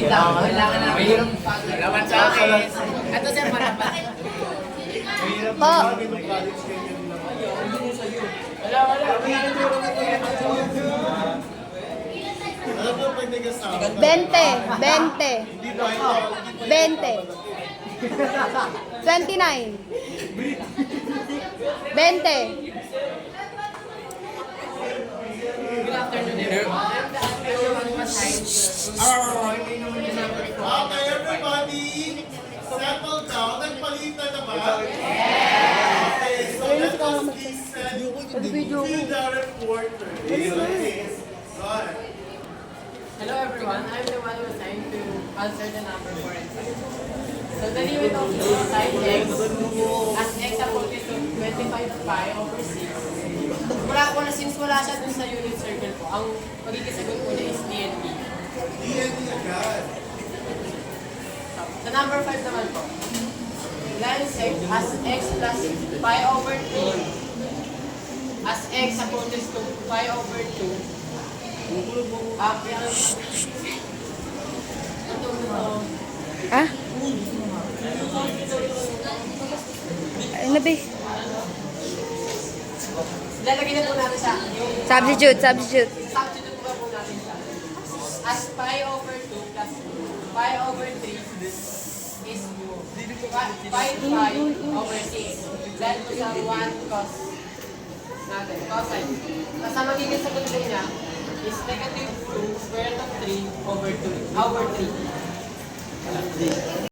Kailangan namin. Alaman sa akin. Ito sir, marapat. Po. Bente. 29. 20. Good afternoon, everyone. Okay, everybody, settle down. Nagpalitan na ba? Okay, so let us listen to the reporter. Okay, go ahead. Hello everyone, I'm the one who was assigned to answer the number 4 and 5. So the limit of sine x as x approaches to 25 pi over 6. Since wala siya dun sa unit circle po, ang magiging sagot po niya is DND. DND agad. Sa number 5 naman po, line x as x plus pi over 2 as x approaches to pi over 2. Ah? Ano ba? Lalagay na po natin sa yung Substitute. substitute po natin siya. As pi over 2 plus pi over 3 is pi over 6. Dahil po sa 1 cos natin, cosine. Tapos ang magiging sagot din niya is negative 2 square root of 3 over 3.